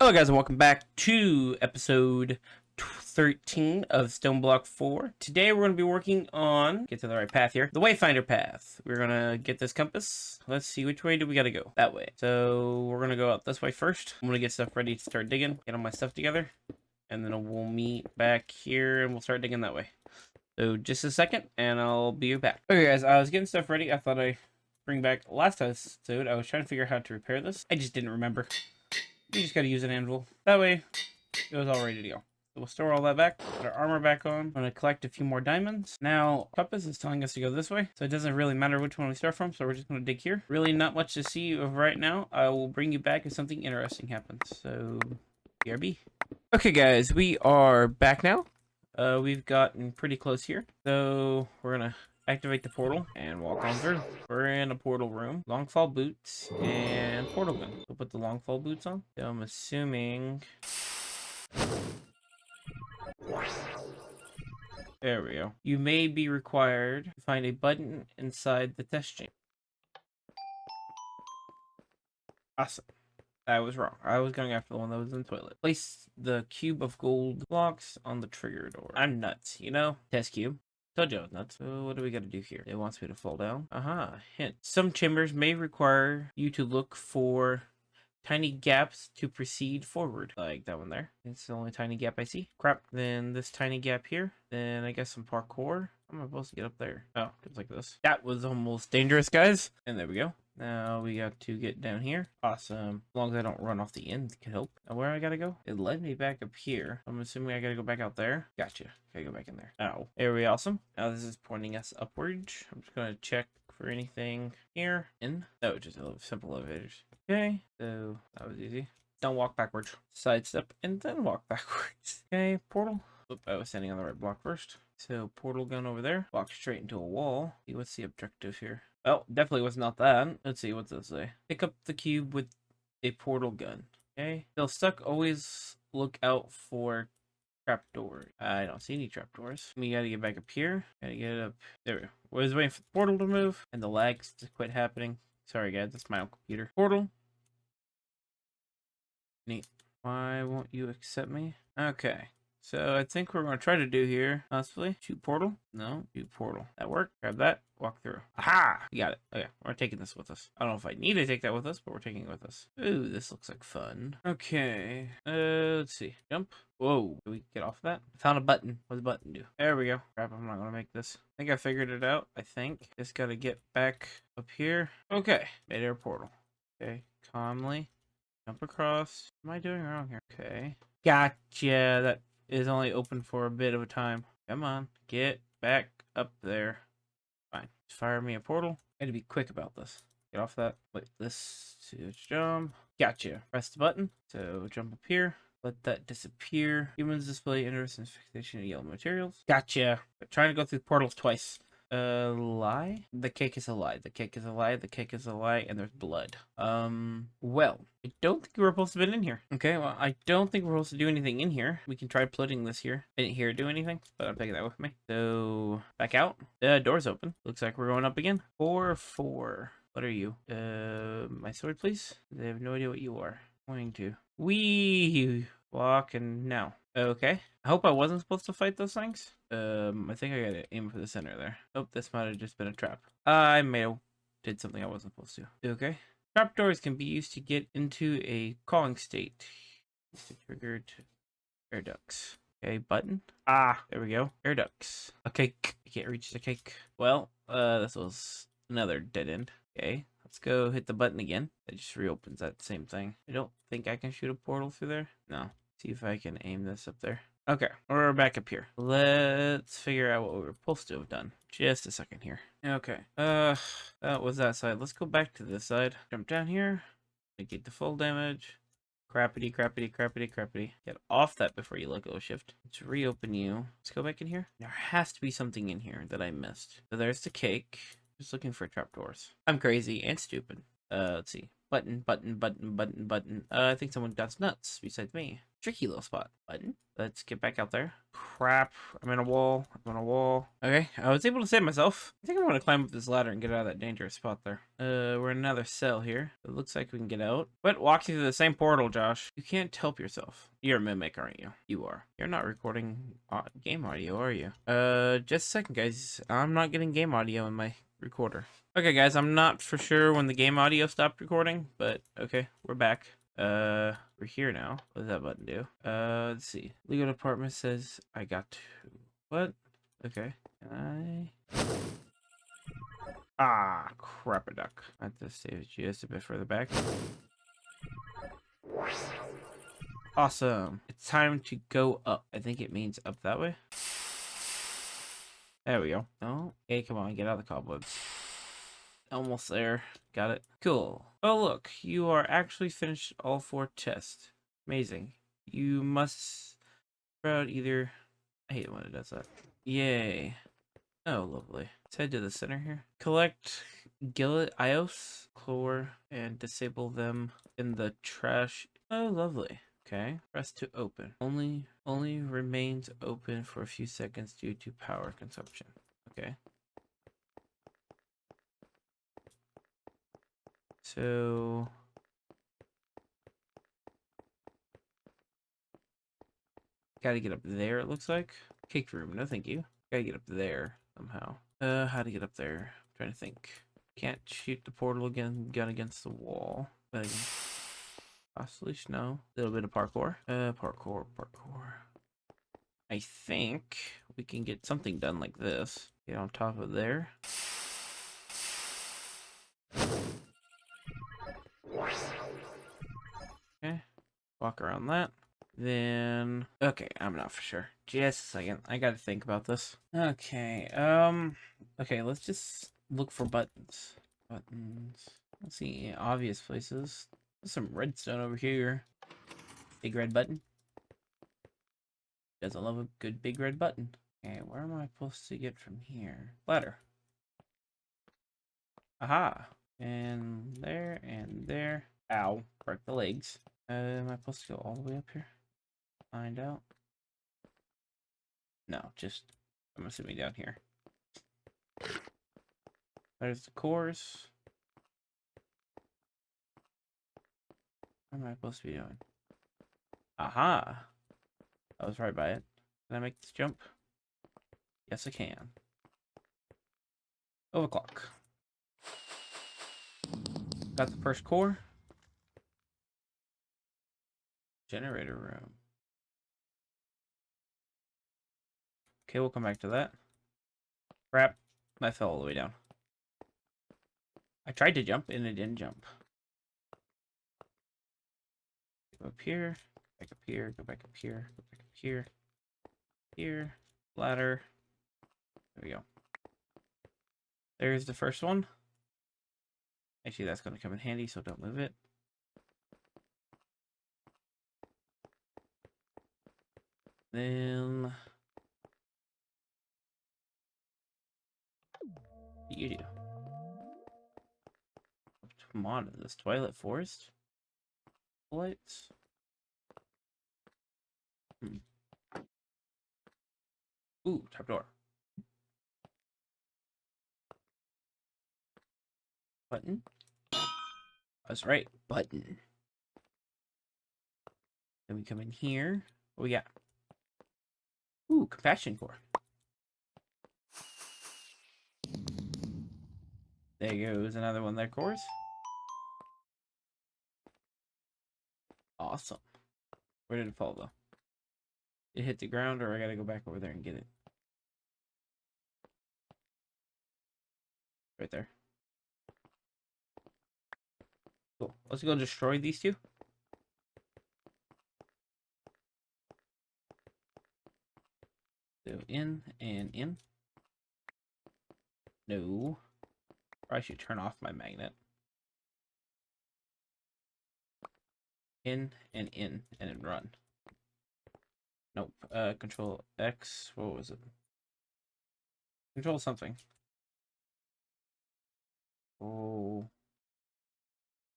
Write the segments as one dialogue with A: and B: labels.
A: Hello guys and welcome back to episode 13 of StoneBlock 4. Today we're going to be working on, get to the right path here, the WayFinder path. We're going to get this compass. Let's see, which way do we got to go? That way. So we're going to go out this way first. I'm going to get stuff ready to start digging, get all my stuff together, and then we'll meet back here and we'll start digging that way. So just a second and I'll be back. Okay guys, I was getting stuff ready. I thought I'd bring back last episode. I was trying to figure out how to repair this. I just didn't remember. You just gotta use an anvil. That way, it was all ready to go. So we'll store all that back, put our armor back on. I'm gonna collect a few more diamonds. Now, compass is telling us to go this way, so it doesn't really matter which one we start from, so we're just gonna dig here. Really not much to see of right now. I will bring you back if something interesting happens. So, BRB. Okay guys, we are back now. We've gotten pretty close here. So, we're gonna activate the portal and walk on through. We're in a portal room, long fall boots, and portal gun. We'll put the long fall boots on. So I'm assuming. There we go. You may be required to find a button inside the test chamber. Awesome. I was wrong. I was going after the one that was in the toilet. Place the cube of gold blocks on the trigger door. I'm nuts, you know? Test cube. Told you I was nuts. So what do we got to do here? It wants me to fall down. Hint. Some chambers may require you to look for tiny gaps to proceed forward. Like that one there. It's the only tiny gap I see. Crap. Then this tiny gap here. Then I guess some parkour. How am I supposed to get up there? Oh, just like this. That was almost dangerous, guys. And there we go. Now we got to get down here. Awesome. As long as I don't run off the end, can help. Now where I gotta go? It led me back up here. I'm assuming I gotta go back out there. Gotcha. Gotta go back in there. Oh, very awesome. Now this is pointing us upwards. I'm just gonna check for anything here. In. Oh, just a simple elevators. Okay, so that was easy. Don't walk backwards. Sidestep and then walk backwards. Okay, portal. Oop, I was standing on the right block first. So portal gun over there. Walk straight into a wall. See, what's the objective here? Oh, definitely was not that. Let's see, what's this say? Pick up the cube with a portal gun. Okay. Still stuck, always look out for trapdoors. I don't see any trapdoors. We gotta get back up here. Gotta get it up. There we go. Was waiting for the portal to move and the lags to quit happening. Sorry guys, that's my own computer. Portal. Neat. Why won't you accept me? Okay. So I think we're going to try to do here, possibly. Shoot portal? No, shoot portal. That worked. Grab that. Walk through. Aha! We got it. Okay, we're taking this with us. I don't know if I need to take that with us, but we're taking it with us. Ooh, this looks like fun. Okay. Let's see. Jump. Whoa. Can we get off of that? I found a button. What does the button do? There we go. Crap, I'm not going to make this. I think I figured it out. I think. Just got to get back up here. Okay. Made our portal. Okay. Calmly. Jump across. What am I doing wrong here? Okay. Gotcha. That is only open for a bit of a time. Come on, get back up there. Fine. Just fire me a portal. Gotta be quick about this. Get off that. Wait, this to jump. Gotcha. Press the button. So jump up here. Let that disappear. Humans display interest in fixation of yellow materials. Gotcha. I'm trying to go through portals twice. Lie? The cake is a lie. The cake is a lie. The cake is a lie. And there's blood. Well, I don't think we're supposed to be in here. Okay, well, I don't think we're supposed to do anything in here. We can try putting this here. I didn't hear it do anything, but I'm taking that with me. So, back out. The door's open. Looks like we're going up again. 4-4. What are you? My sword, please? I have no idea what you are. Going to. Wee! Walk and now. Okay. I hope I wasn't supposed to fight those things. I think I gotta aim for the center there. Oh, this might have just been a trap. I may have did something I wasn't supposed to. Okay. Trapdoors can be used to get into a calling state. Triggered air ducts. Okay, button. Ah, there we go. Air ducts. A cake. I can't reach the cake. Well, this was another dead end. Okay. Let's go hit the button again. It just reopens that same thing. I don't think I can shoot a portal through there. No. See if I can aim this up there. Okay, we're back up here. Let's figure out what we were supposed to have done. Just a second here. Okay. That was that side. Let's go back to this side. Jump down here. Negate the full damage. Crappity, crappity, crappity, crappity. Get off that before you let go of shift. Let's reopen you. Let's go back in here. There has to be something in here that I missed. So there's the cake. Just looking for trapdoors. I'm crazy and stupid. Let's see. Button. I think someone got nuts besides me. Tricky little spot. Button. Let's get back out there. Crap. I'm in a wall. Okay, I was able to save myself. I think I'm gonna climb up this ladder and get out of that dangerous spot there. We're in another cell here. It looks like we can get out. But walking through the same portal, Josh. You can't help yourself. You're a mimic, aren't you? You are. You're not recording game audio, are you? Just a second, guys. I'm not getting game audio in my recorder. Okay, guys, I'm not for sure when the game audio stopped recording, but okay, we're back. We're here now. What does that button do? Let's see. Legal department says I got to. What? Okay. Can I? Ah, crap a duck. I have to save just a bit further back. Awesome. It's time to go up. I think it means up that way. There we go. Oh, okay, come on, get out of the cobwebs. Almost there. Got it. Cool. Oh, look, you are actually finished all 4 tests. Amazing. You must sprout either. I hate it when it does that. Yay. Oh, lovely. Let's head to the center here. Collect Gillet Ios, Chlor, and disable them in the trash. Oh, lovely. Okay. Press to open. Only remains open for a few seconds due to power consumption. Okay. So gotta get up there, it looks like. Cake room, no thank you. Gotta get up there somehow. How to get up there? I'm trying to think. Can't shoot the portal gun against the wall. But again, possibly no. A little bit of parkour. Parkour. I think we can get something done like this. Get on top of there. Okay. Walk around that. Then, okay, I'm not for sure. Just a second. I gotta think about this. Okay, okay, let's just look for buttons. Let's see, obvious places. There's some redstone over here. Big red button. Doesn't love a good big red button. Okay, where am I supposed to get from here? Ladder. Aha. And there. Ow. Break the legs. Am I supposed to go all the way up here? Find out. No, just, I'm assuming down here. There's the cores. What am I supposed to be doing? Aha! I was right by it. Can I make this jump? Yes, I can. Overclock. Got the first core. Generator room. Okay, we'll come back to that. Crap. I fell all the way down. I tried to jump and it didn't jump. Go up here. Back up here. Go back up here. Go back up here. Here. Ladder. There we go. There's the first one. Actually, that's going to come in handy, so don't move it. Then... what do you do? Come on, is this Twilight Forest? Lights? Ooh, trapdoor. Button? That's right, button. Then we come in here. What we got? Ooh, compassion core. There goes another one of their cores. Awesome. Where did it fall though? It hit the ground, or I gotta go back over there and get it? Right there. Cool. Let's go destroy these two. So in and in. No. Or I should turn off my magnet. In and then run. Nope. Control X. What was it? Control something. Oh.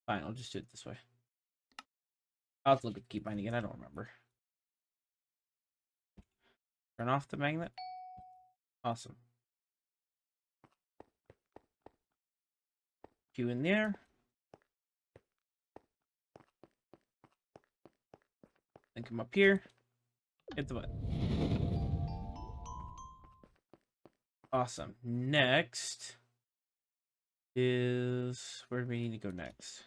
A: Fine, I'll just do it this way. I'll have to look at the keybind again. I don't remember. Turn off the magnet. Awesome. Q in there. Then come up here. Hit the button. Awesome. Next is... where do we need to go next?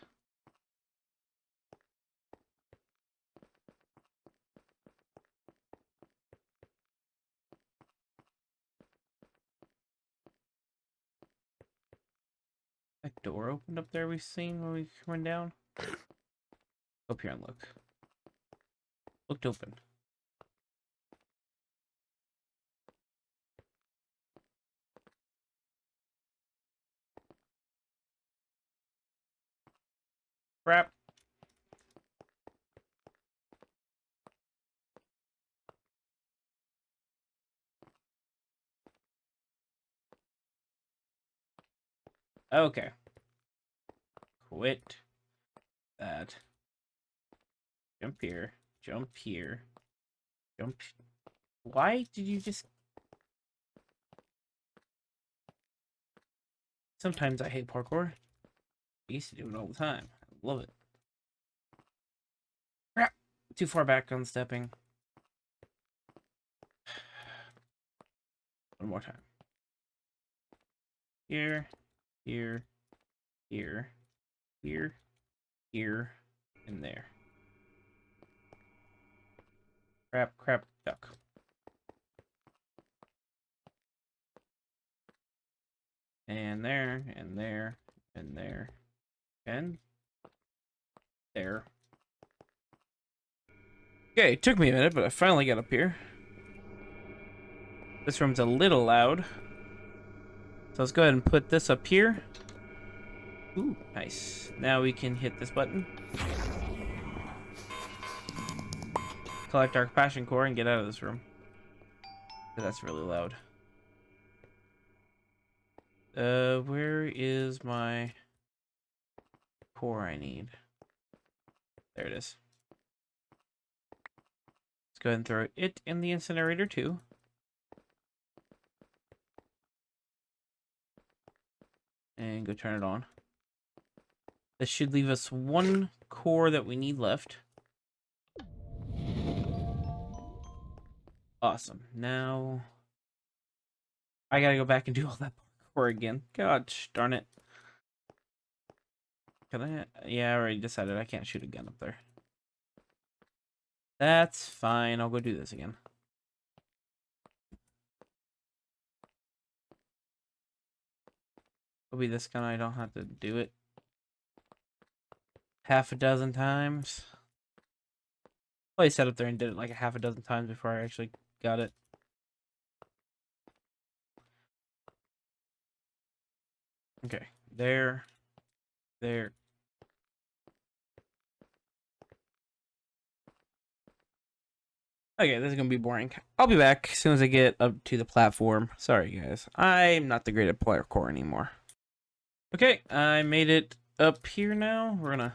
A: That door opened up there we've seen when we went down. Up here and look. Looked open. Crap. Okay. Quit that. Jump here. Jump here. Jump. Why did you just... Sometimes I hate parkour. I used to do it all the time. I love it. Crap. Too far back on stepping. One more time. Here. Here. Here. Here. Here. And there. Crap, crap, duck. And there, and there, and there, and there. Okay, it took me a minute, but I finally got up here. This room's a little loud. So let's go ahead and put this up here. Ooh, nice. Now we can hit this button. Collect our passion core and get out of this room. That's really loud. Where is my core I need? There it is. Let's go ahead and throw it in the incinerator too. And go turn it on. This should leave us one core that we need left. Awesome. Now I gotta go back and do all that parkour again. Gosh darn it. Can I? Yeah, I already decided I can't shoot a gun up there. That's fine. I'll go do this again. It'll be this gun. I don't have to do it half a dozen times. Well, I sat up there and did it like a half a dozen times before I actually got it. Okay, there. Okay, this is gonna be boring. I'll be back as soon as I get up to the platform. Sorry, guys. I'm not the great at parkour anymore. Okay, I made it up here now. We're gonna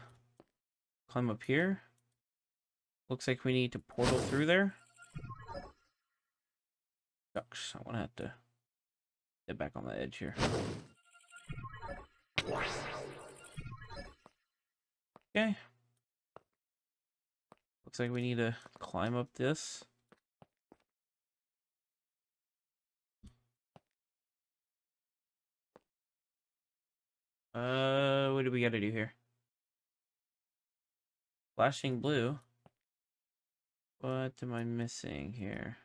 A: climb up here. Looks like we need to portal through there. Gosh, I wanna have to get back on the edge here. Okay. Looks like we need to climb up this. What do we gotta do here? Flashing blue. What am I missing here?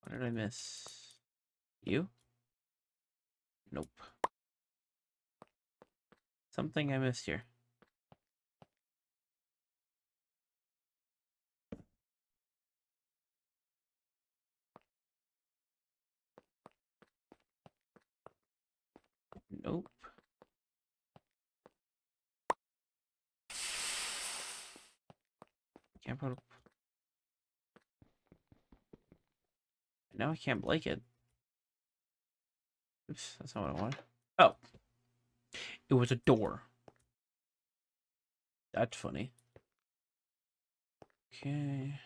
A: What did I miss? You? Nope. Something I missed here. Nope. Can't put. Now I can't blank it. Oops, that's not what I wanted. Oh. It was a door. That's funny. Okay.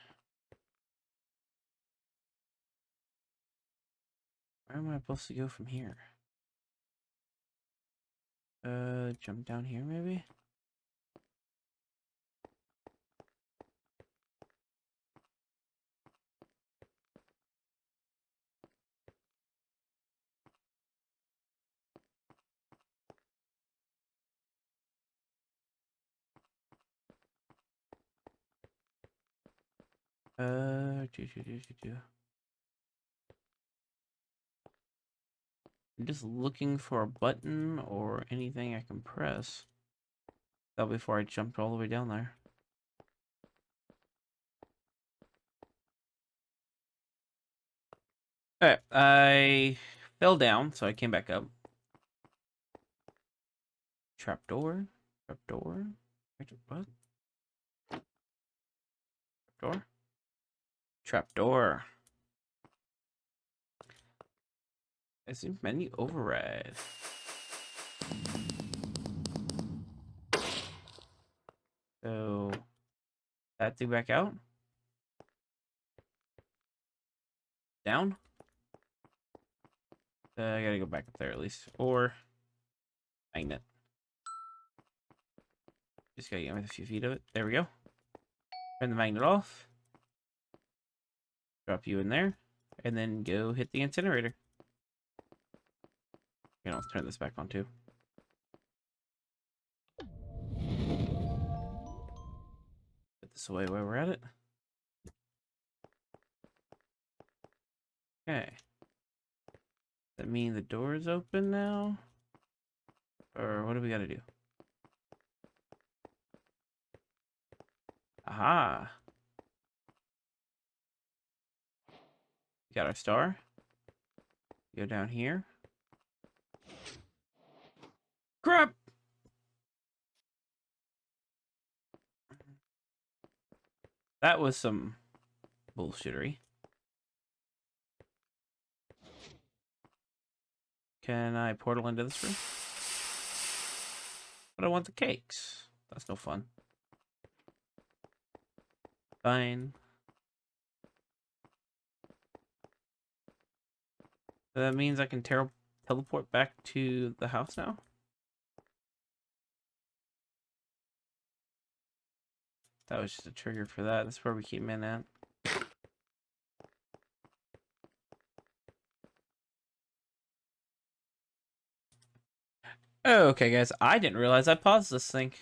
A: Where am I supposed to go from here? Jump down here maybe? I'm just looking for a button or anything I can press. That before I jumped all the way down there. Alright, I fell down, so I came back up. Trapdoor? Trapdoor? What? Trapdoor? Trapdoor. I see menu override. So that thing back out. Down. I gotta go back up there at least. Or magnet. Just gotta get with a few feet of it. There we go. Turn the magnet off. Drop you in there. And then go hit the incinerator. You know, let's turn this back on too. Put this away while we're at it. Okay. Does that mean the door is open now? Or what do we gotta do? Aha! We got our star. Go down here. Crap! That was some bullshittery. Can I portal into this room? But I want the cakes. That's no fun. Fine. So that means I can teleport back to the house now? That was just a trigger for that. That's where we came in at. Okay, guys. I didn't realize I paused this thing.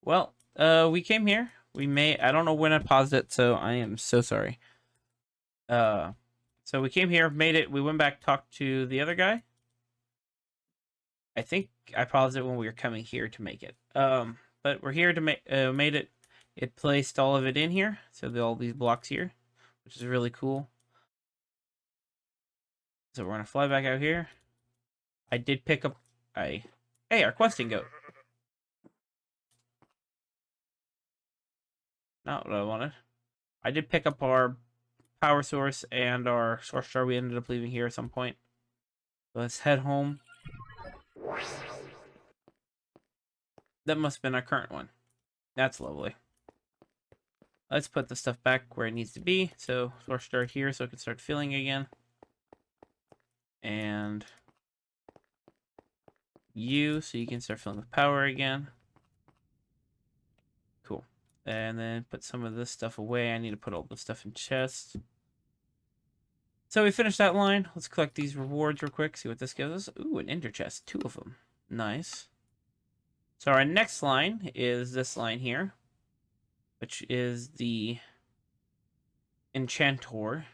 A: Well, we came here. I don't know when I paused it, so I am so sorry. So we came here, made it. We went back, talked to the other guy. I think I paused it when we were coming here to make it. But we're here to make made it. It placed all of it in here, so all these blocks here, which is really cool. So we're gonna fly back out here. I did pick up hey, our questing goat. Not what I wanted. I did pick up our power source and our source star we ended up leaving here at some point. So let's head home. That must have been our current one. That's lovely. Let's put the stuff back where it needs to be. So source star here so it can start filling again. And you so you can start filling with power again. Cool. And then put some of this stuff away. I need to put all this stuff in chests. So we finished that line. Let's collect these rewards real quick. See what this gives us. Ooh, an ender chest. 2 of them. Nice. So our next line is this line here, which is the enchantor.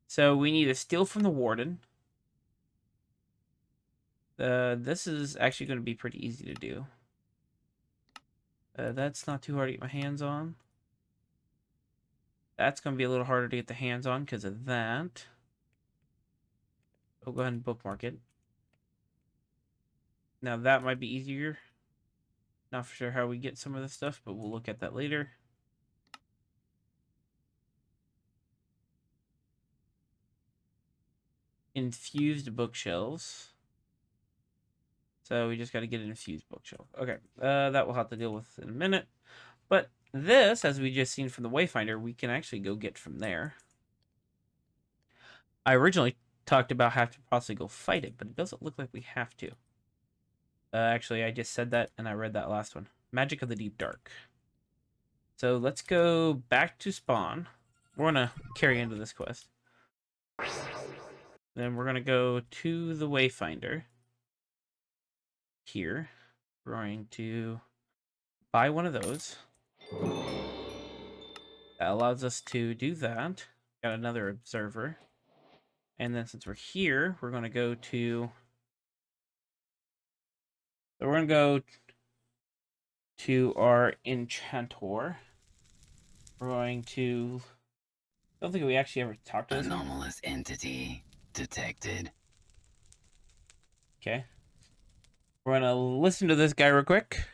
A: So we need to steal from the warden. This is actually going to be pretty easy to do. That's not too hard to get my hands on. That's going to be a little harder to get the hands on because of that. We'll go ahead and bookmark it. Now that might be easier. Not for sure how we get some of this stuff, but we'll look at that later. Infused bookshelves. So we just got to get an infused bookshelf. Okay, that we'll have to deal with in a minute. But this, as we just seen from the Wayfinder, we can actually go get from there. I originally talked about having to possibly go fight it, but it doesn't look like we have to. Actually, I just said that, and I read that last one. Magic of the Deep Dark. So let's go back to spawn. We're going to carry into this quest. Then we're going to go to the Wayfinder. Here. We're going to buy one of those. That allows us to do that. Got another observer. And then since we're here, we're going to go to... So we're going to go to our enchantor. We're going to... I don't think we actually ever talked to this one.
B: Anomalous entity detected.
A: Okay. We're going to listen to this guy real quick.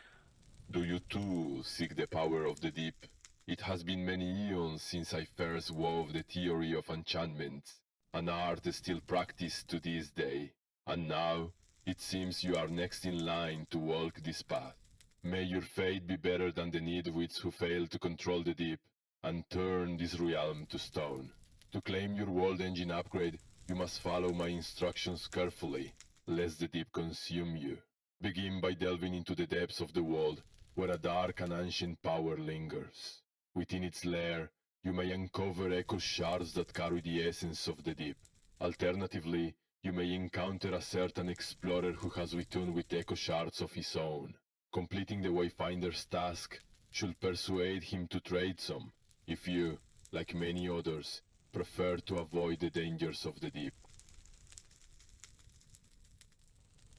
C: Do you too seek the power of the deep? It has been many eons since I first wove the theory of enchantments, an art still practiced to this day. And now, it seems you are next in line to walk this path. May your fate be better than the nitwits who fail to control the deep, and turn this realm to stone. To claim your world engine upgrade, you must follow my instructions carefully, lest the deep consume you. Begin by delving into the depths of the world, where a dark and ancient power lingers. Within its lair, you may uncover echo shards that carry the essence of the deep. Alternatively, you may encounter a certain explorer who has returned with echo shards of his own. Completing the Wayfinder's task should persuade him to trade some, if you, like many others, prefer to avoid the dangers of the deep.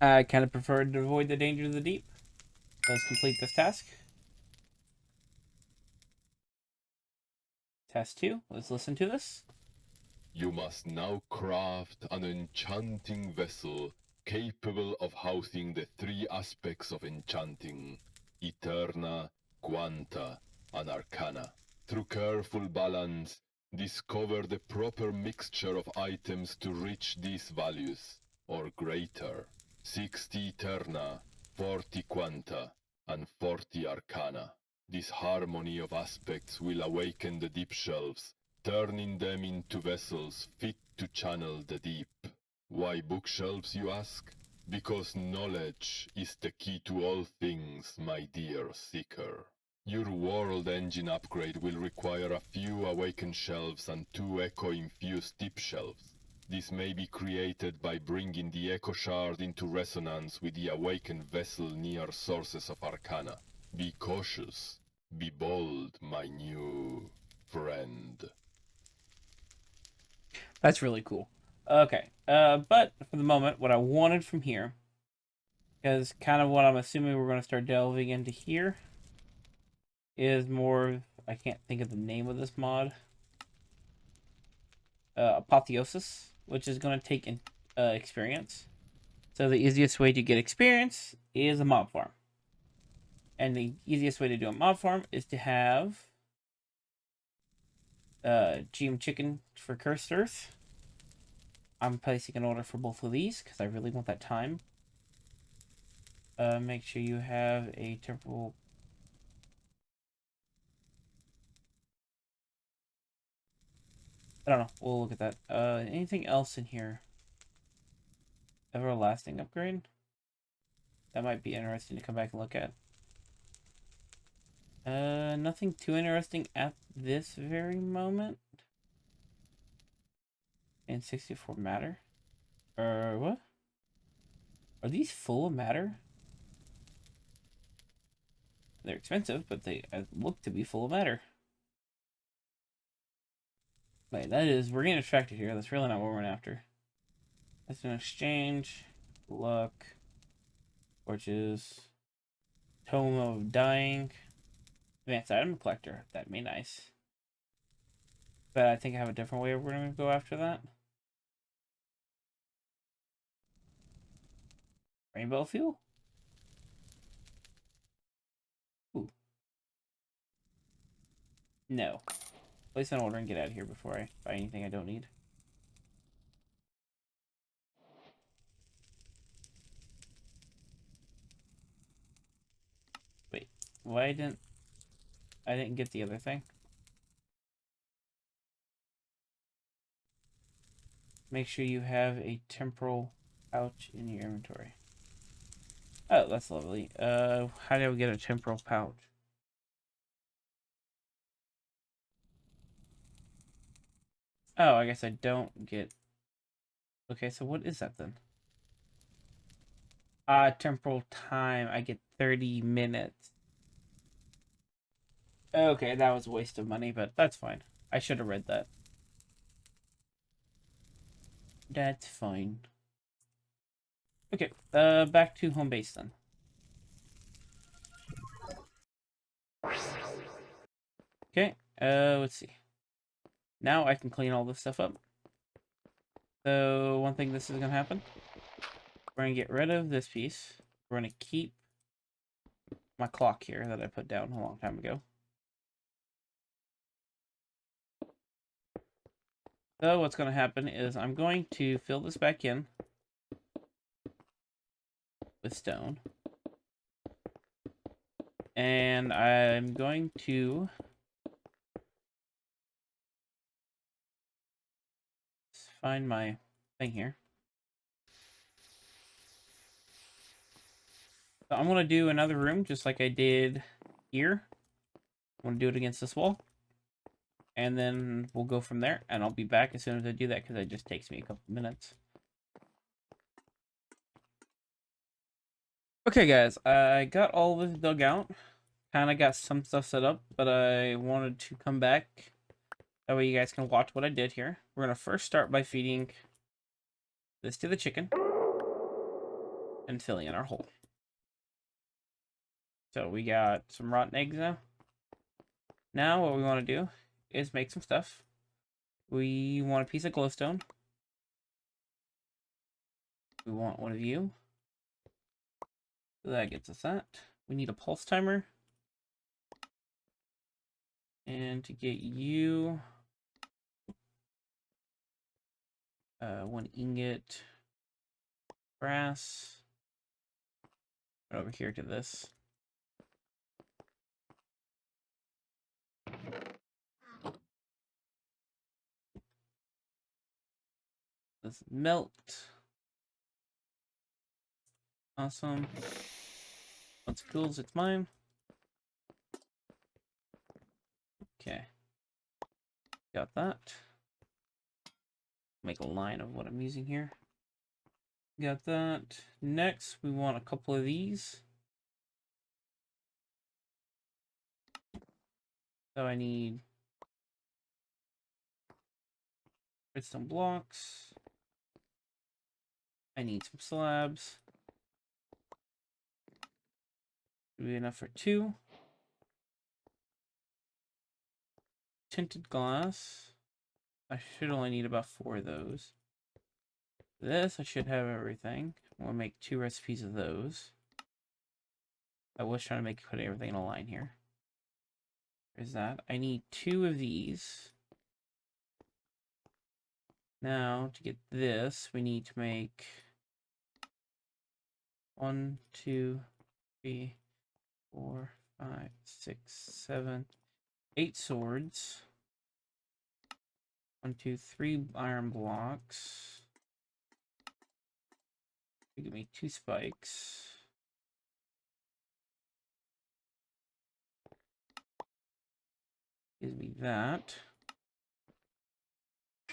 A: I kind of prefer to avoid the danger of the deep. Let's complete this task. Task 2. Let's listen to this.
C: You must now craft an enchanting vessel capable of housing the three aspects of enchanting: Eterna, Quanta, and Arcana. Through careful balance, discover the proper mixture of items to reach these values, or greater. 60 Eterna, 40 Quanta, and 40 Arcana. This harmony of aspects will awaken the deep shelves, turning them into vessels fit to channel the deep. Why bookshelves, you ask? Because knowledge is the key to all things, my dear seeker. Your world engine upgrade will require a few awakened shelves and 2 echo-infused deep shelves. This may be created by bringing the echo shard into resonance with the awakened vessel near sources of Arcana. Be cautious. Be bold, my new friend.
A: That's really cool. Okay. But for the moment, what I wanted from here, because kind of what I'm assuming we're going to start delving into here, is more... I can't think of the name of this mod. Apotheosis, which is going to take experience. So the easiest way to get experience is a mob farm. And the easiest way to do a mob farm is to have GM Chicken for Cursed Earth. I'm placing an order for both of these because I really want that time. Make sure you have a temporal... I don't know. We'll look at that. Anything else in here? Everlasting upgrade? That might be interesting to come back and look at. Nothing too interesting at this very moment. And 64 matter. What? Are these full of matter? They're expensive, but they look to be full of matter. Wait, that is... We're getting distracted here. That's really not what we're after. That's an exchange. Luck. Torches. Tome of Dying. Advanced item collector. That'd be nice. But I think I have a different way we're going to go after that. Rainbow fuel? Ooh. No. Place an order and get out of here before I buy anything I don't need. Why didn't I didn't get the other thing? Make sure you have a temporal pouch in your inventory. Oh, that's lovely. How do we get a temporal pouch? Oh, I guess I don't get... Okay, so what is that then? Temporal time. I get 30 minutes. Okay, that was a waste of money, but that's fine. I should have read that. That's fine. Okay, back to home base then. Okay, let's see. Now I can clean all this stuff up. So, one thing this is gonna happen. We're gonna get rid of this piece. We're gonna keep my clock here that I put down a long time ago. So what's gonna happen is I'm going to fill this back in with stone. And I'm going to find my thing here. So I'm going to do another room just like I did here. I'm going to do it against this wall. And then we'll go from there. And I'll be back as soon as I do that because it just takes me a couple minutes. Okay, guys. I got all this dug out. Kind of got some stuff set up. But I wanted to come back. That way you guys can watch what I did here. We're going to first start by feeding this to the chicken. And filling in our hole. So we got some rotten eggs now. Now what we want to do is make some stuff. We want a piece of glowstone. We want one of you. So that gets us that. We need a pulse timer. And to get you... one ingot. Brass. Right over here to this. Let's melt. Awesome. Once it cools, it's mine. Okay. Got that. Make a line of what I'm using here. Got that. Next, we want a couple of these. So I need redstone blocks. I need some slabs. Should be enough for 2. Tinted glass. I should only need about 4 of those. This, I should have everything. We'll make 2 recipes of those. I was trying to put everything in a line here. There's that. I need 2 of these. Now, to get this, we need to make 1, 2, 3, 4, 5, 6, 7, 8 swords. 1, 2, 3 iron blocks. Give me 2 spikes. Gives me that.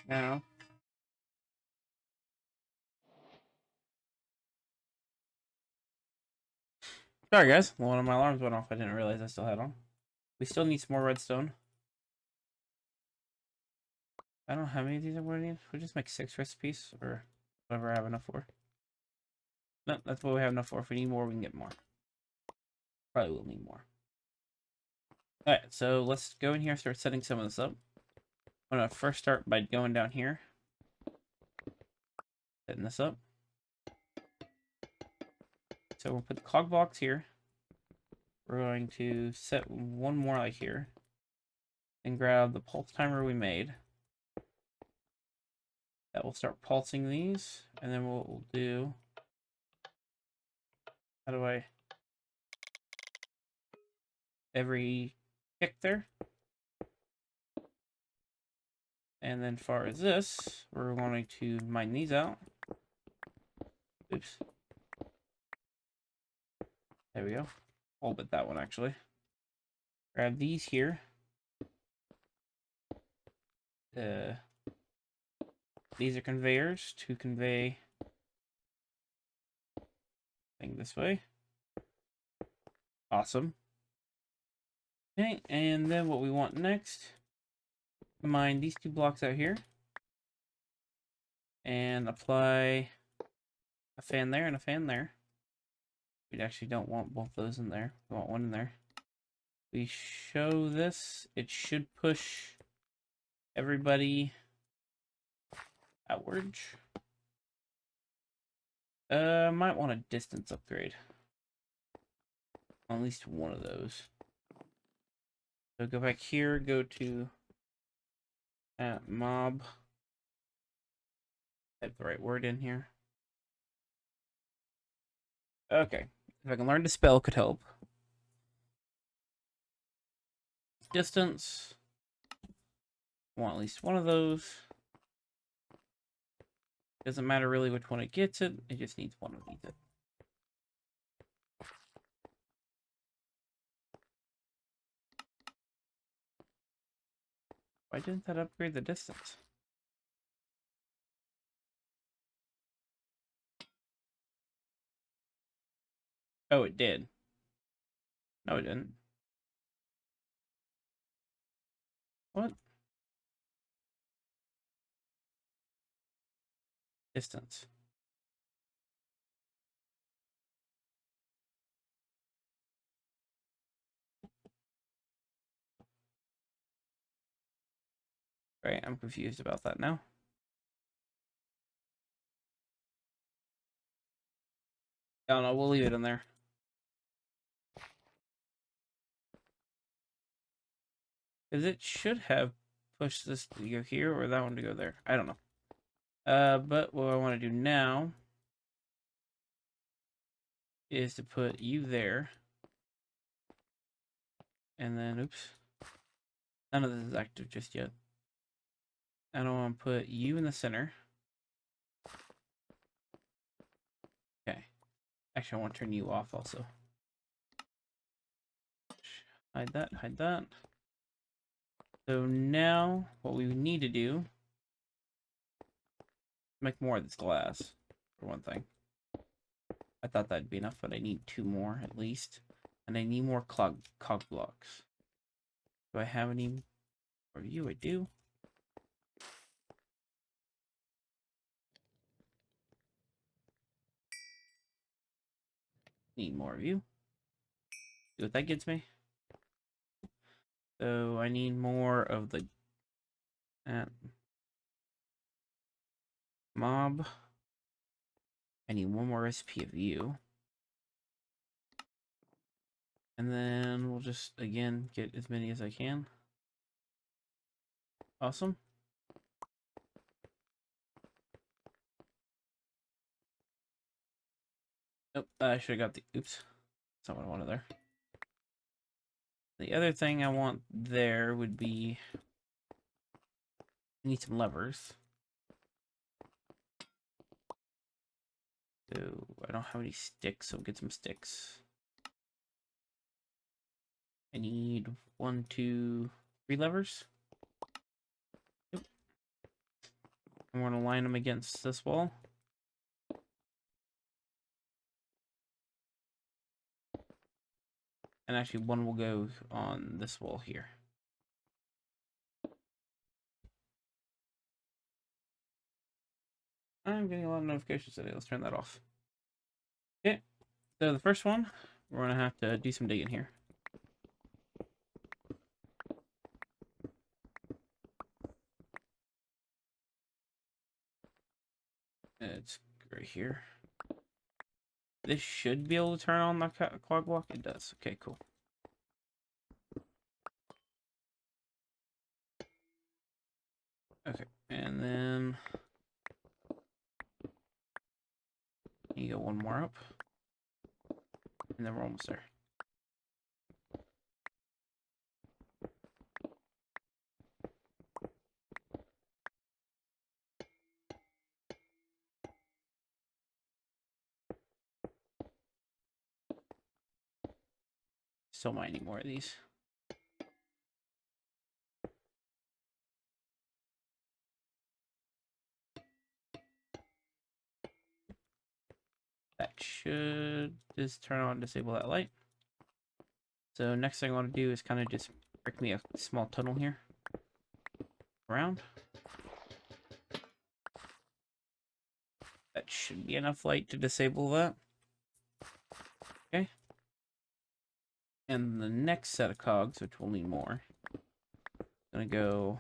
A: Now. Sorry guys, one of my alarms went off. I didn't realize I still had on. We still need some more redstone. I don't know how many of these I need. We'll just make 6 recipes or whatever I have enough for. No, that's what we have enough for. If we need more, we can get more. Probably will need more. Alright, so let's go in here and start setting some of this up. I'm going to first start by going down here. Setting this up. So we'll put the cog box here. We're going to set one more like here. And grab the pulse timer we made. That will start pulsing these. And then what we'll do... How do I... every tick there. And then far as this, we're going to mine these out. Oops. There we go. All but that one, actually. Grab these here. These are conveyors to convey thing this way. Awesome. Okay, and then what we want next, mine these 2 blocks out here. And apply a fan there and a fan there. We actually don't want both those in there. We want one in there. We show this. It should push everybody outwards. Might want a distance upgrade. At least one of those. So go back here, go to mob. Type the right word in here. Okay. If I can learn to spell, could help. Distance. Want at least one of those. Doesn't matter really which one it gets it. It just needs one of these. Why didn't that upgrade the distance? Oh, it did. No, it didn't. What? Distance. Right, I'm confused about that now. I don't know, we'll leave it in there. Because it should have pushed this to go here or that one to go there. I don't know. But what I want to do now is to put you there. And then, oops. None of this is active just yet. I don't want to put you in the center. Okay. Actually, I want to turn you off also. Hide that, hide that. So now, what we need to do, make more of this glass, for one thing. I thought that'd be enough, but I need 2 more at least. And I need more cog blocks. Do I have any for you? I do. Need more of you. See what that gets me. So I need more of the mob. I need one more recipe of you. And then we'll just, again, get as many as I can. Awesome. Nope, I should have got the, oops. That's not what I wanted there. The other thing I want there would be, I need some levers. So I don't have any sticks, so get some sticks. I need 1, 2, 3 levers. Yep. I'm going to line them against this wall. And actually, one will go on this wall here. I'm getting a lot of notifications today. Let's turn that off. Okay, so the first one, we're going to have to do some digging here. It's right here. This should be able to turn on the cog block. It does. Okay, cool. Okay, and then you go one more up, and then we're almost there. Still mining more of these. That should just turn on, disable that light. So next thing I want to do is kind of just break me a small tunnel here. Around. That should be enough light to disable that. Okay. And the next set of cogs, which will need more, gonna go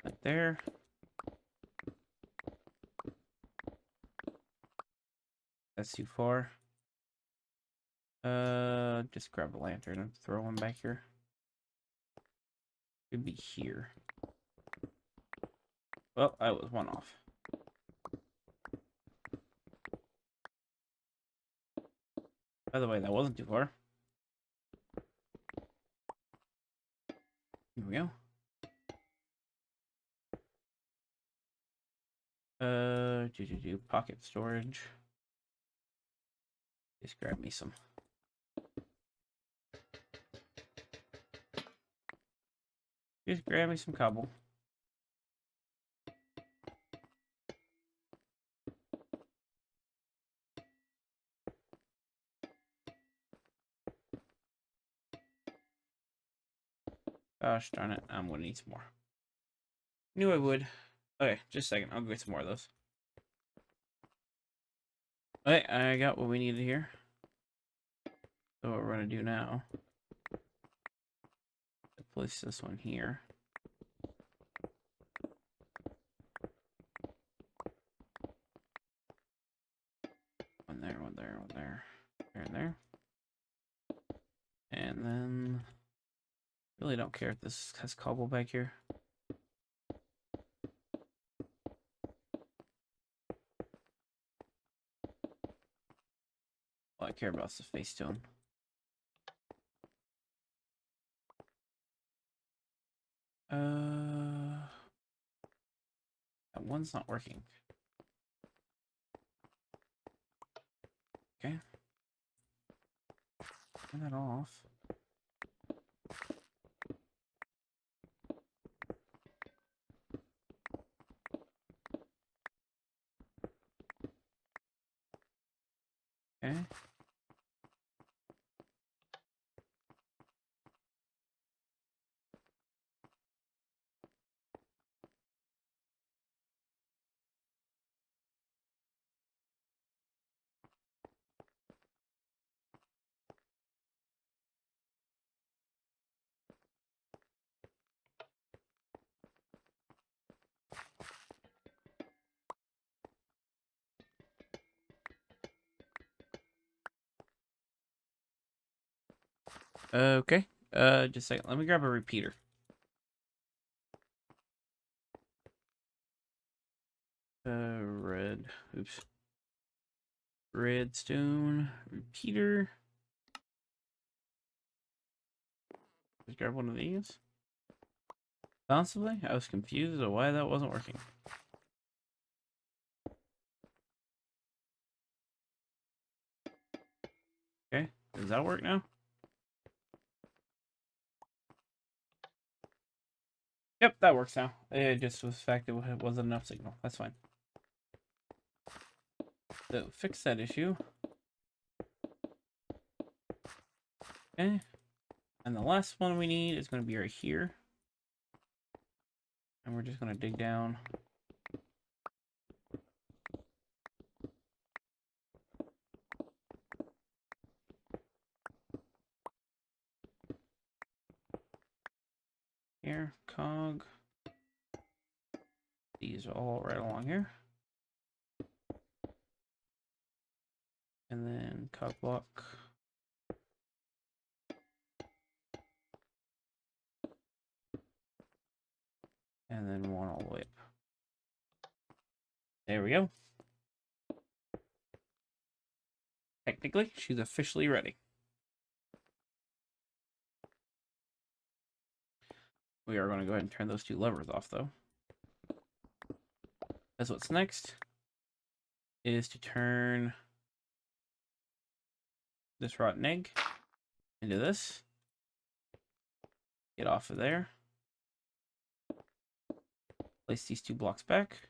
A: right there. That's too far. Just grab a lantern and throw one back here. Should be here. Well, I was one off. By the way, that wasn't too far. Here we go. Pocket storage. Just grab me some. Just grab me some cobble. Gosh darn it, I'm gonna need some more. Knew I would. Okay, just a second, I'll go get some more of those. Okay, I got what we needed here. So what we're gonna do now, place this one here. One there, one there, one there, there and there. And then, really don't care if this has cobble back here. All I care about is the face stone. That one's not working. Okay. Turn that off. Okay. Okay. Just a second. Let me grab a repeater. Red. Oops. Redstone repeater. Just grab one of these. Possibly. I was confused as to why that wasn't working. Okay. Does that work now? Yep, that works now. It just was the fact it wasn't enough signal. That's fine. So fix that issue. Okay. And the last one we need is going to be right here. And we're just going to dig down. Here, cog. These are all right along here. And then cog block. And then one all the way up. There we go. Technically, she's officially ready. We are going to go ahead and turn those 2 levers off, though. That's what's next is to turn this rotten egg into this. Get off of there. Place these 2 blocks back.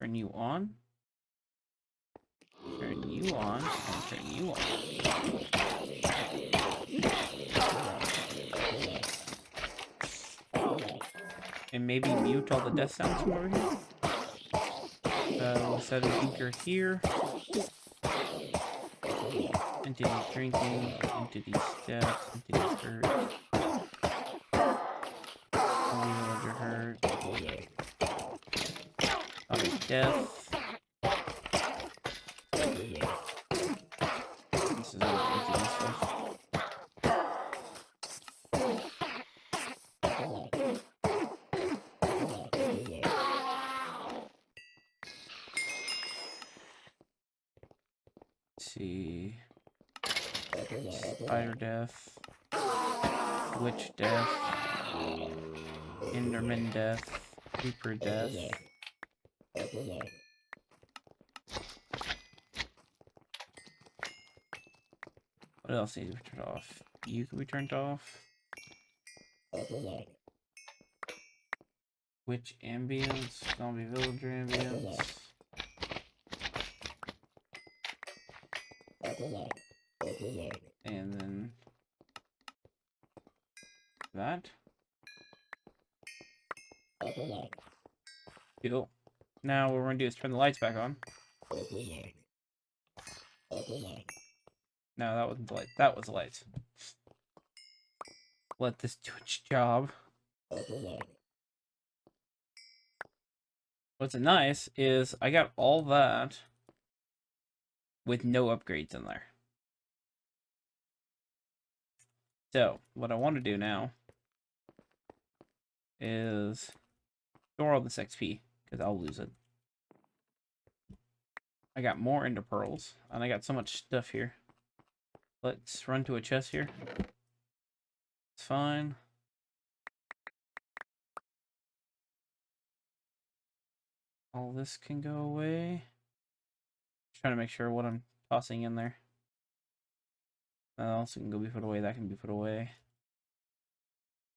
A: Turn you on. Turn you on. And turn you on. And maybe mute all the death sounds from over here. We'll set a beaker here. Entity drinking, entity steps, entity hurt. Villager hurt. Death. This is all entity stuff. Let's see. Spider death. Witch death. Enderman death. Creeper death. What else needs to be turned off? You can be turned off. Witch ambience. Zombie villager ambience. And then that. Cool. Now what we're gonna do is turn the lights back on. No, that wasn't the light. That was the lights. Let this do its job. What's nice is I got all that with no upgrades in there. So, what I want to do now is store all this XP, because I'll lose it. I got more ender pearls, and I got so much stuff here. Let's run to a chest here. It's fine. All this can go away. Just trying to make sure what I'm tossing in there. That also can go be put away. That can be put away.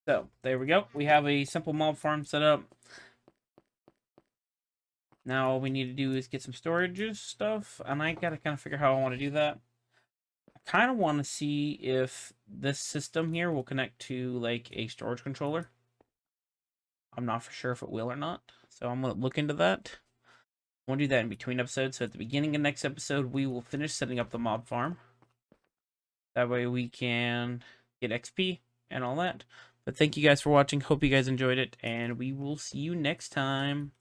A: So, there we go. We have a simple mob farm set up. Now all we need to do is get some storage stuff, and I gotta kind of figure how I want to do that. I kind of want to see if this system here will connect to like a storage controller. I'm not for sure if it will or not, so I'm gonna look into that. We'll do that in between episodes. So at the beginning of next episode, we will finish setting up the mob farm. That way we can get XP and all that. But thank you guys for watching. Hope you guys enjoyed it, and we will see you next time.